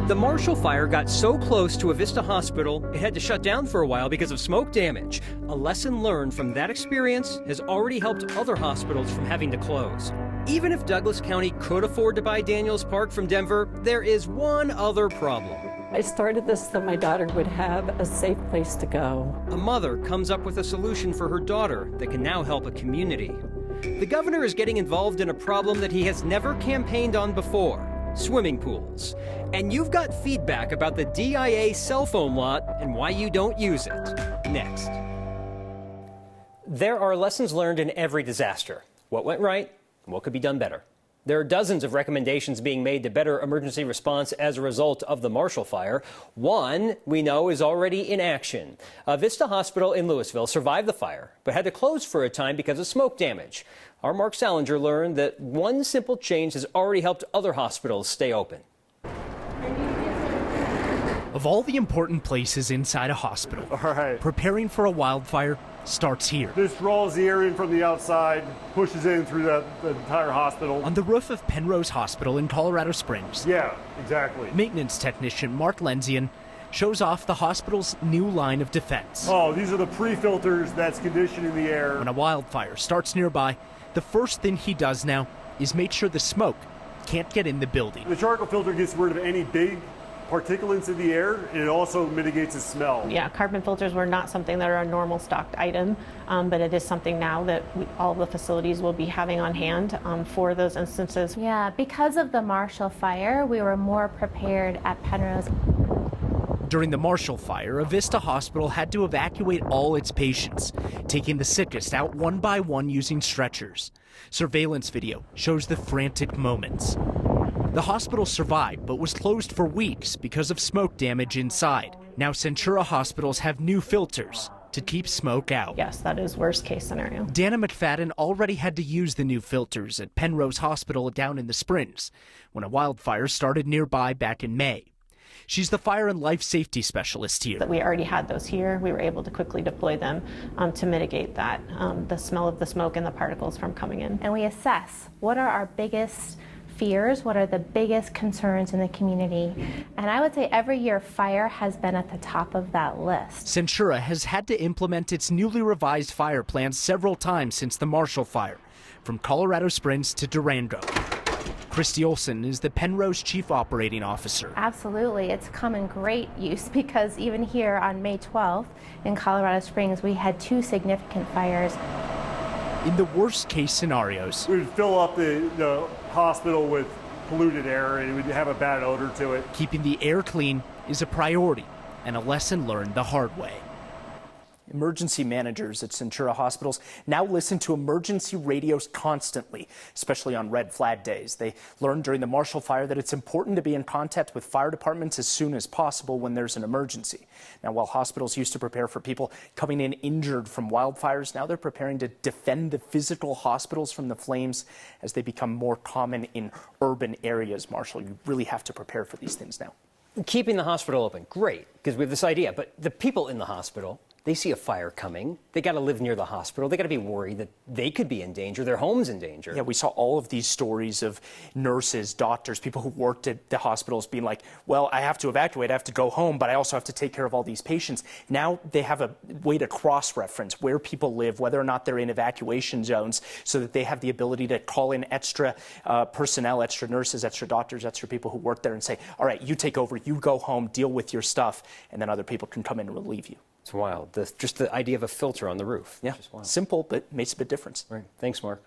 The Marshall Fire got so close to a Vista hospital, it had to shut down for a while because of smoke damage. A lesson learned from that experience has already helped other hospitals from having to close. Even if Douglas County could afford to buy Daniels Park from Denver, there is one other problem. I started this so my daughter would have a safe place to go. A mother comes up with a solution for her daughter that can now help a community. The governor is getting involved in a problem that he has never campaigned on before: swimming pools. And you've got feedback about the DIA cell phone lot and why you don't use it. Next. There are lessons learned in every disaster. What went right and what could be done better. There are dozens of recommendations being made to better emergency response as a result of the Marshall Fire. One we know is already in action. Vista Hospital in Louisville survived the fire, but had to close for a time because of smoke damage. Our Mark Salinger learned that one simple change has already helped other hospitals stay open. Of all the important places inside a hospital, preparing for a wildfire starts here. This draws the air in from the outside, pushes in through the entire hospital. On the roof of Penrose Hospital in Colorado Springs. Yeah, exactly. Maintenance technician Mark Lenzian shows off the hospital's new line of defense. Oh, these are the pre-filters that's conditioning the air. When a wildfire starts nearby, the first thing he does now is make sure the smoke can't get in the building. The charcoal filter gets rid of any big particulates in the air, and it also mitigates the smell. Yeah, carbon filters were not something that are a normal stocked item, but it is something now that all of the facilities will be having on hand for those instances. Yeah, because of the Marshall Fire, we were more prepared at Penrose. During the Marshall Fire, a Vista hospital had to evacuate all its patients, taking the sickest out one by one using stretchers. Surveillance video shows the frantic moments. The hospital survived, but was closed for weeks because of smoke damage inside. Now Centura hospitals have new filters to keep smoke out. Yes, that is worst case scenario. Dana McFadden already had to use the new filters at Penrose Hospital down in the Springs when a wildfire started nearby back in May. She's the fire and life safety specialist here. We already had those here. We were able to quickly deploy them to mitigate that, the smell of the smoke and the particles from coming in. And we assess what are our biggest fears, what are the biggest concerns in the community. And I would say every year fire has been at the top of that list. Centura has had to implement its newly revised fire plans several times since the Marshall Fire, from Colorado Springs to Durango. Christy Olson is the Penrose Chief Operating Officer. Absolutely, it's come in great use because even here on May 12th in Colorado Springs, we had 2 significant fires. In the worst case scenarios, we would fill up the hospital with polluted air and it would have a bad odor to it. Keeping the air clean is a priority and a lesson learned the hard way. Emergency managers at Centura hospitals now listen to emergency radios constantly, especially on red flag days. They learned during the Marshall Fire that it's important to be in contact with fire departments as soon as possible when there's an emergency. Now, while hospitals used to prepare for people coming in injured from wildfires, now they're preparing to defend the physical hospitals from the flames as they become more common in urban areas. Marshall, you really have to prepare for these things now. Keeping the hospital open, great, because we have this idea, but the people in the hospital, they see a fire coming. They got to live near the hospital. They got to be worried that they could be in danger, their home's in danger. Yeah, we saw all of these stories of nurses, doctors, people who worked at the hospitals being like, well, I have to evacuate, I have to go home, but I also have to take care of all these patients. Now they have a way to cross-reference where people live, whether or not they're in evacuation zones, so that they have the ability to call in extra personnel, extra nurses, extra doctors, extra people who work there and say, all right, you take over, you go home, deal with your stuff, and then other people can come in and relieve you. It's wild. Just the idea of a filter on the roof. Yeah, simple, but makes a big difference. Right. Thanks, Mark.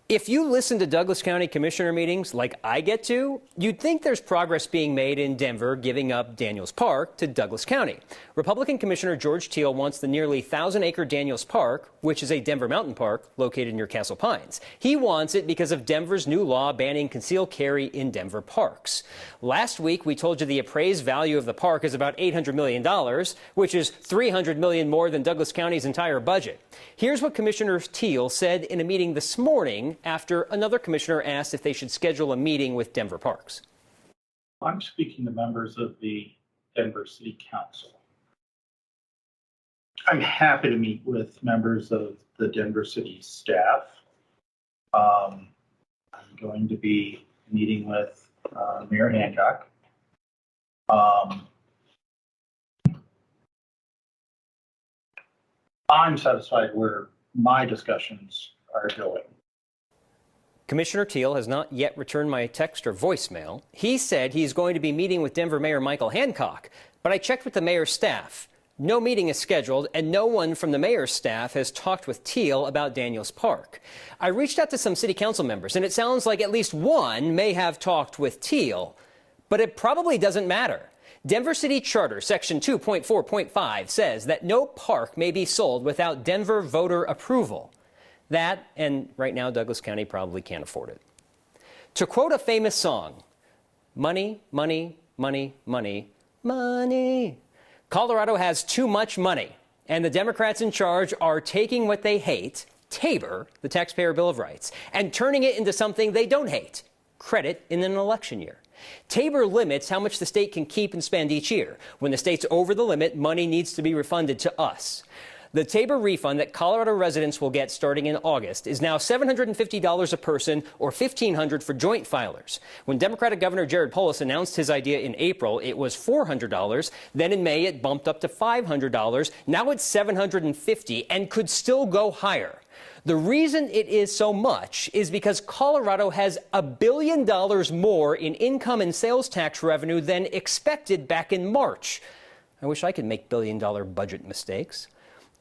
If you listen to Douglas County Commissioner meetings like I get to, you'd think there's progress being made in Denver giving up Daniels Park to Douglas County. Republican Commissioner George Teal wants the nearly 1,000-acre Daniels Park, which is a Denver mountain park located near Castle Pines. He wants it because of Denver's new law banning concealed carry in Denver parks. Last week, we told you the appraised value of the park is about $800 million, which is $300 million more than Douglas County's entire budget. Here's what Commissioner Teal said in a meeting this morning after another commissioner asked if they should schedule a meeting with Denver Parks. I'm speaking to members of the Denver City Council. I'm happy to meet with members of the Denver City staff. I'm going to be meeting with Mayor Hancock I'm satisfied where my discussions are going. Commissioner Teal has not yet returned my text or voicemail. He said he's going to be meeting with Denver Mayor Michael Hancock, but I checked with the mayor's staff. No meeting is scheduled, and no one from the mayor's staff has talked with Teal about Daniels Park. I reached out to some city council members, and it sounds like at least one may have talked with Teal, but it probably doesn't matter. Denver City Charter Section 2.4.5 says that no park may be sold without Denver voter approval. That, and right now Douglas County probably can't afford it. To quote a famous song, money, money, money, money, money. Colorado has too much money, and the Democrats in charge are taking what they hate, Tabor, the Taxpayer Bill of Rights, and turning it into something they don't hate, credit in an election year. Tabor limits how much the state can keep and spend each year. When the state's over the limit, money needs to be refunded to us. The Tabor refund that Colorado residents will get starting in August is now $750 a person or $1,500 for joint filers. When Democratic Governor Jared Polis announced his idea in April, it was $400. Then in May, it bumped up to $500. Now it's $750 and could still go higher. The reason it is so much is because Colorado has $1 billion more in income and sales tax revenue than expected back in March. I wish I could make billion-dollar budget mistakes.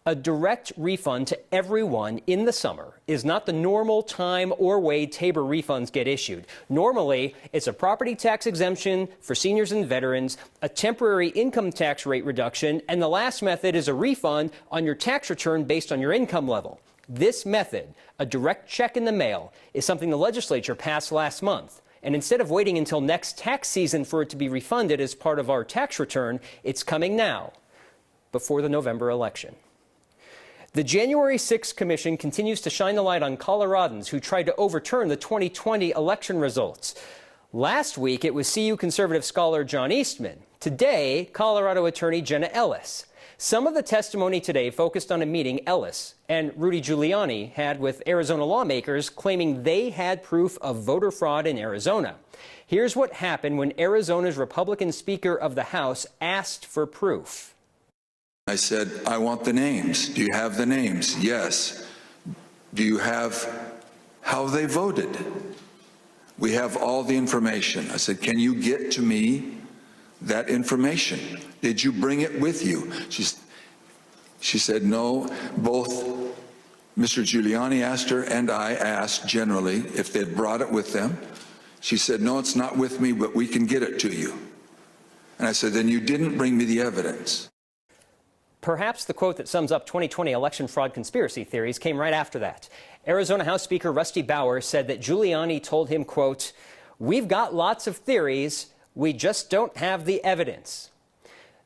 A direct refund to everyone in the summer is not the normal time or way Tabor refunds get issued. Normally, it's a property tax exemption for seniors and veterans, a temporary income tax rate reduction, and the last method is a refund on your tax return based on your income level. This method, a direct check in the mail, is something the legislature passed last month. And instead of waiting until next tax season for it to be refunded as part of our tax return, it's coming now, before the November election. The January 6th Commission continues to shine the light on Coloradans who tried to overturn the 2020 election results. Last week, it was CU conservative scholar John Eastman. Today, Colorado attorney Jenna Ellis. Some of the testimony today focused on a meeting Ellis and Rudy Giuliani had with Arizona lawmakers claiming they had proof of voter fraud in Arizona. Here's what happened when Arizona's Republican Speaker of the House asked for proof. I said, I want the names. Do you have the names? Yes. Do you have how they voted? We have all the information. I said, can you get to me that information? Did you bring it with you? She said, no. Both Mr. Giuliani asked her and I asked generally if they'd brought it with them. She said, no, it's not with me, but we can get it to you. And I said, then you didn't bring me the evidence. Perhaps the quote that sums up 2020 election fraud conspiracy theories came right after that. Arizona House Speaker Rusty Bauer said that Giuliani told him, quote, we've got lots of theories, we just don't have the evidence.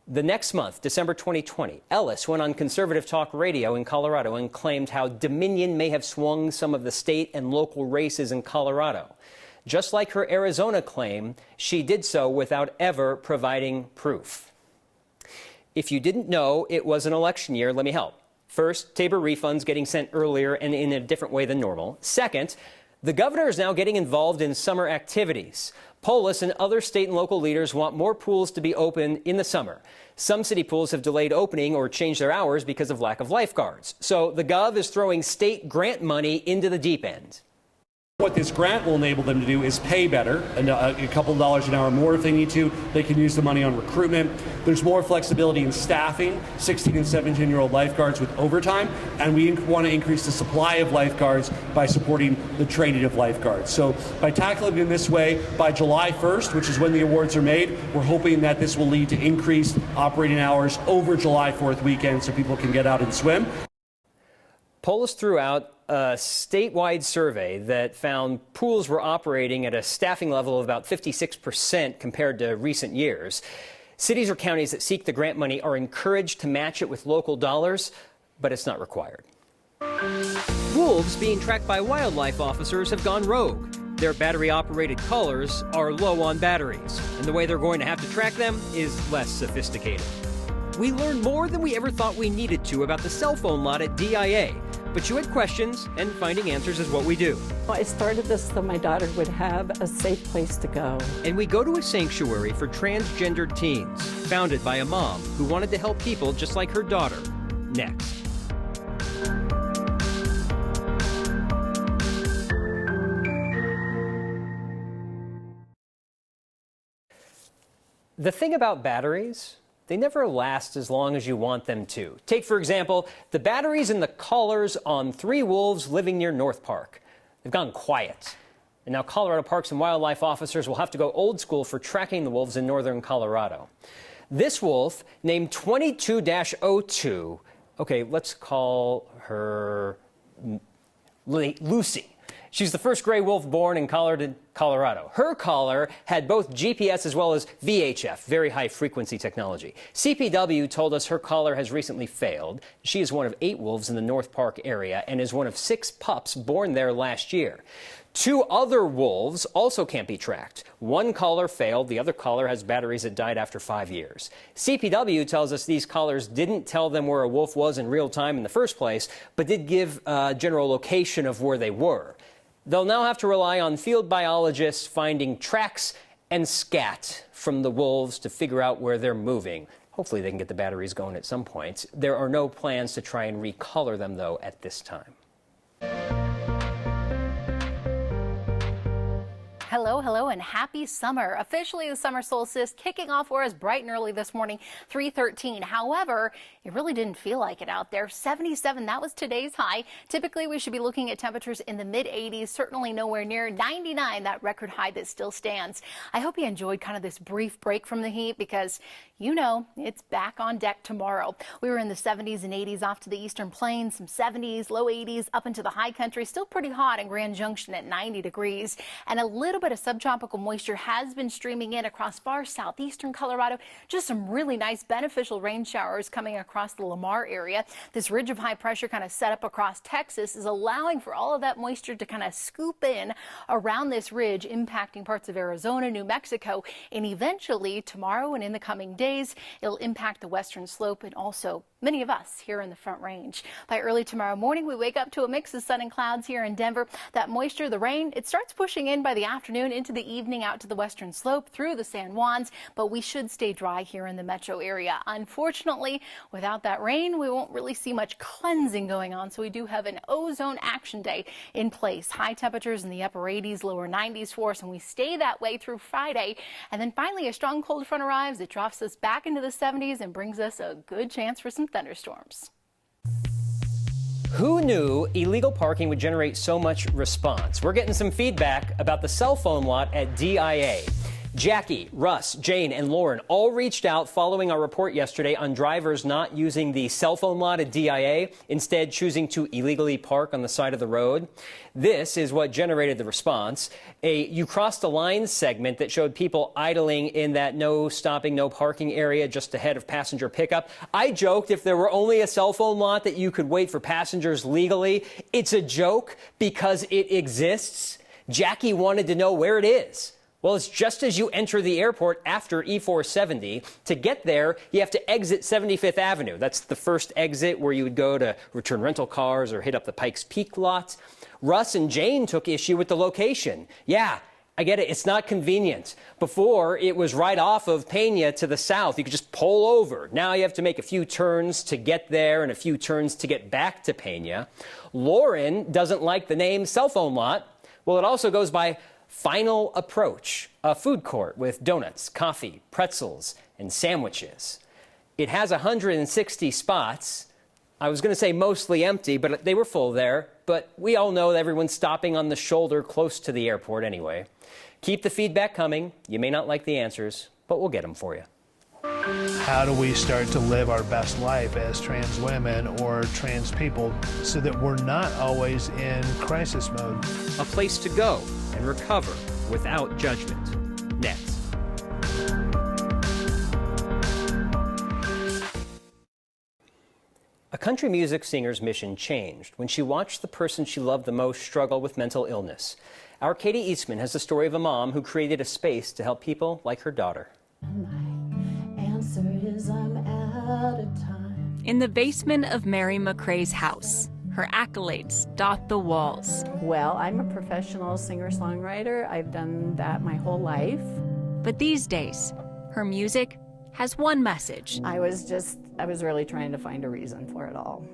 The next month, December 2020, Ellis went on conservative talk radio in Colorado and claimed how Dominion may have swung some of the state and local races in Colorado. Just like her Arizona claim, she did so without ever providing proof. If you didn't know it was an election year, let me help. First, Tabor refunds getting sent earlier and in a different way than normal. Second, the governor is now getting involved in summer activities. Polis and other state and local leaders want more pools to be open in the summer. Some city pools have delayed opening or changed their hours because of lack of lifeguards. So the gov is throwing state grant money into the deep end. What this grant will enable them to do is pay better, and a couple of dollars an hour more if they need to. They can use the money on recruitment. There's more flexibility in staffing 16 and 17-year-old lifeguards with overtime, and we want to increase the supply of lifeguards by supporting the training of lifeguards. So by tackling it in this way, by July 1st, which is when the awards are made, we're hoping that this will lead to increased operating hours over July 4th weekend so people can get out and swim. Polis threw out a statewide survey that found pools were operating at a staffing level of about 56% compared to recent years. Cities or counties that seek the grant money are encouraged to match it with local dollars, but it's not required. Wolves being tracked by wildlife officers have gone rogue. Their battery-operated collars are low on batteries, and the way they're going to have to track them is less sophisticated. We learned more than we ever thought we needed to about the cell phone lot at DIA. But you had questions, and finding answers is what we do. I started this so my daughter would have a safe place to go. And we go to a sanctuary for transgendered teens, founded by a mom who wanted to help people just like her daughter. Next. The thing about batteries, they never last as long as you want them to. Take, for example, the batteries in the collars on 3 wolves living near North Park. They've gone quiet. And now Colorado Parks and Wildlife officers will have to go old school for tracking the wolves in northern Colorado. This wolf, named 22-02, okay, let's call her Lucy. She's the first gray wolf born in Colorado. Her collar had both GPS as well as VHF, very high frequency technology. CPW told us her collar has recently failed. She is one of 8 wolves in the North Park area and is one of 6 pups born there last year. 2 other wolves also can't be tracked. One collar failed. The other collar has batteries that died after 5 years. CPW tells us these collars didn't tell them where a wolf was in real time in the first place, but did give a general location of where they were. They'll now have to rely on field biologists finding tracks and scat from the wolves to figure out where they're moving. Hopefully they can get the batteries going at some point. There are no plans to try and recolor them, though, at this time. Hello, and happy summer. Officially, the summer solstice kicking off for us bright and early this morning, 3:13. However, it really didn't feel like it out there. 77, that was today's high. Typically, we should be looking at temperatures in the mid-80s, certainly nowhere near 99, that record high that still stands. I hope you enjoyed kind of this brief break from the heat because, you know, it's back on deck tomorrow. We were in the 70s and 80s off to the eastern plains, some 70s, low 80s, up into the high country. Still pretty hot in Grand Junction at 90 degrees. And a little bit of subtropical moisture has been streaming in across far southeastern Colorado. Just some really nice beneficial rain showers coming across the Lamar area. This ridge of high pressure kind of set up across Texas is allowing for all of that moisture to kind of scoop in around this ridge, impacting parts of Arizona, New Mexico, and eventually tomorrow and in the coming days, it'll impact the western slope and also many of us here in the Front Range. By early tomorrow morning, we wake up to a mix of sun and clouds here in Denver. That moisture, the rain, it starts pushing in by the afternoon into the evening out to the western slope through the San Juans, but we should stay dry here in the metro area. Unfortunately, without that rain, we won't really see much cleansing going on, so we do have an ozone action day in place. High temperatures in the upper 80s, lower 90s for us, and we stay that way through Friday. And then finally, a strong cold front arrives. It drops us back into the 70s and brings us a good chance for some thunderstorms. Who knew illegal parking would generate so much response? We're getting some feedback about the cell phone lot at DIA. Jackie, Russ, Jane, and Lauren all reached out following our report yesterday on drivers not using the cell phone lot at DIA, instead choosing to illegally park on the side of the road. This is what generated the response. A "you crossed a line" segment that showed people idling in that no stopping, no parking area just ahead of passenger pickup. I joked if there were only a cell phone lot that you could wait for passengers legally. It's a joke because it exists. Jackie wanted to know where it is. Well, it's just as you enter the airport after E470. To get there, you have to exit 75th Avenue. That's the first exit where you would go to return rental cars or hit up the Pikes Peak lot. Russ and Jane took issue with the location. Yeah, I get it. It's not convenient. Before, it was right off of Pena to the south. You could just pull over. Now you have to make a few turns to get there and a few turns to get back to Pena. Lauren doesn't like the name cell phone lot. Well, it also goes by Final Approach, a food court with donuts, coffee, pretzels, and sandwiches. It has 160 spots. I was going to say mostly empty, but they were full there. But we all know that everyone's stopping on the shoulder close to the airport anyway. Keep the feedback coming. You may not like the answers, but we'll get them for you. How do we start to live our best life as trans women or trans people so that we're not always in crisis mode? A place to go and recover without judgment. Next. A country music singer's mission changed when she watched the person she loved the most struggle with mental illness. Our Katie Eastman has the story of a mom who created a space to help people like her daughter. In the basement of Mary McCrae's house, Her accolades dot the walls. Well, I'm a professional singer-songwriter. I've done that my whole life. But these days, her music has one message. I was really trying to find a reason for it all.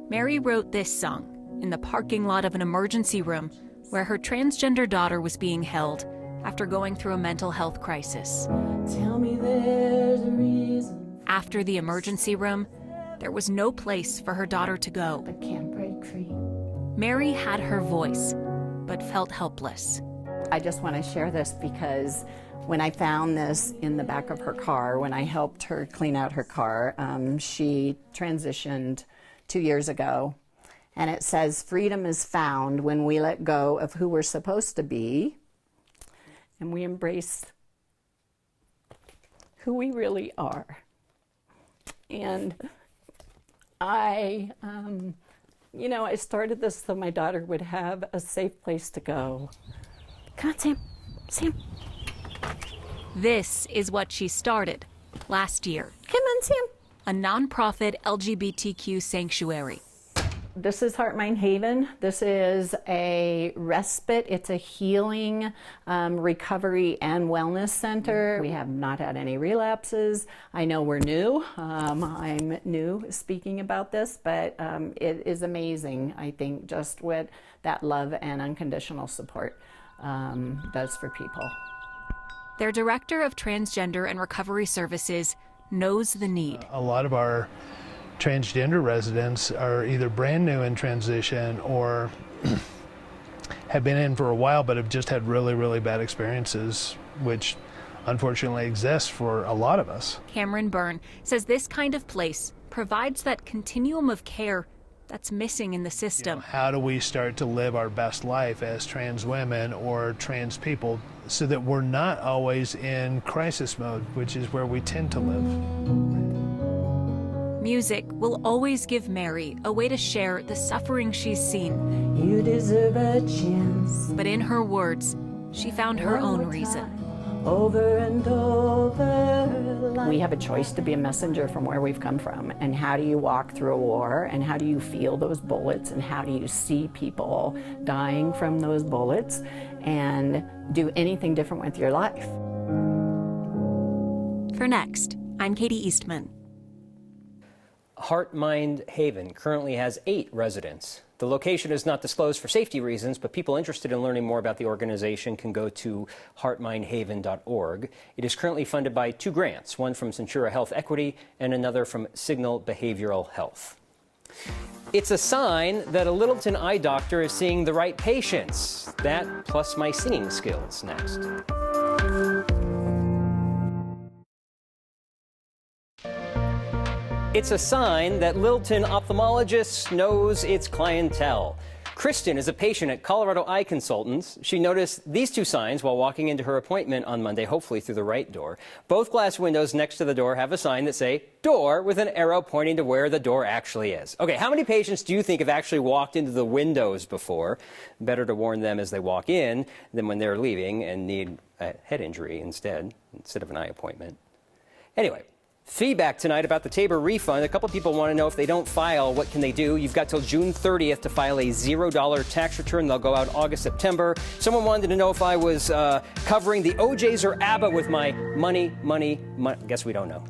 Mary wrote this song in the parking lot of an emergency room where her transgender daughter was being held after going through a mental health crisis. Tell me there's a reason. After the emergency room, there was no place for her daughter to go. I can't break free. Mary had her voice, but felt helpless. I just want to share this because when I found this in the back of her car, when I helped her clean out her car, she transitioned 2 years ago. And it says, freedom is found when we let go of who we're supposed to be and we embrace who we really are. And I started this so my daughter would have a safe place to go. Come on, Sam. Sam. This is what she started last year. Come on, Sam. A nonprofit LGBTQ sanctuary. This is Heart Mind Haven. This is a respite. It's a healing, recovery, and wellness center. We have not had any relapses. I know we're new. I'm new speaking about this, but it is amazing, I think, just what that love and unconditional support does for people. Their director of transgender and recovery services knows the need. A lot of our transgender residents are either brand new in transition or have been in for a while but have just had really, really bad experiences, which unfortunately exists for a lot of us. Cameron Byrne says this kind of place provides that continuum of care that's missing in the system. How do we start to live our best life as trans women or trans people so that we're not always in crisis mode, which is where we tend to live? Music will always give Mary a way to share the suffering she's seen. You deserve a chance. But in her words, she found her own reason. Over and over. We have a choice to be a messenger from where we've come from. And how do you walk through a war? And how do you feel those bullets? And how do you see people dying from those bullets? And do anything different with your life? For Next, I'm Katie Eastman. Heart Mind Haven currently has 8 residents. The location is not disclosed for safety reasons, but people interested in learning more about the organization can go to heartmindhaven.org. It is currently funded by 2 grants, one from Centura Health Equity and another from Signal Behavioral Health. It's a sign that a Littleton eye doctor is seeing the right patients. That plus my singing skills next. It's a sign that Littleton ophthalmologist knows its clientele. Kristen is a patient at Colorado Eye Consultants. She noticed these 2 signs while walking into her appointment on Monday, hopefully through the right door. Both glass windows next to the door have a sign that say door with an arrow pointing to where the door actually is. Okay, how many patients do you think have actually walked into the windows before? Better to warn them as they walk in than when they're leaving and need a head injury instead of an eye appointment. Anyway. Feedback tonight about the Tabor refund. A couple people want to know if they don't file, what can they do? You've got till June 30th to file a $0 tax return. They'll go out August, September. Someone wanted to know if I was covering the OJs or ABBA with my money. Guess we don't know.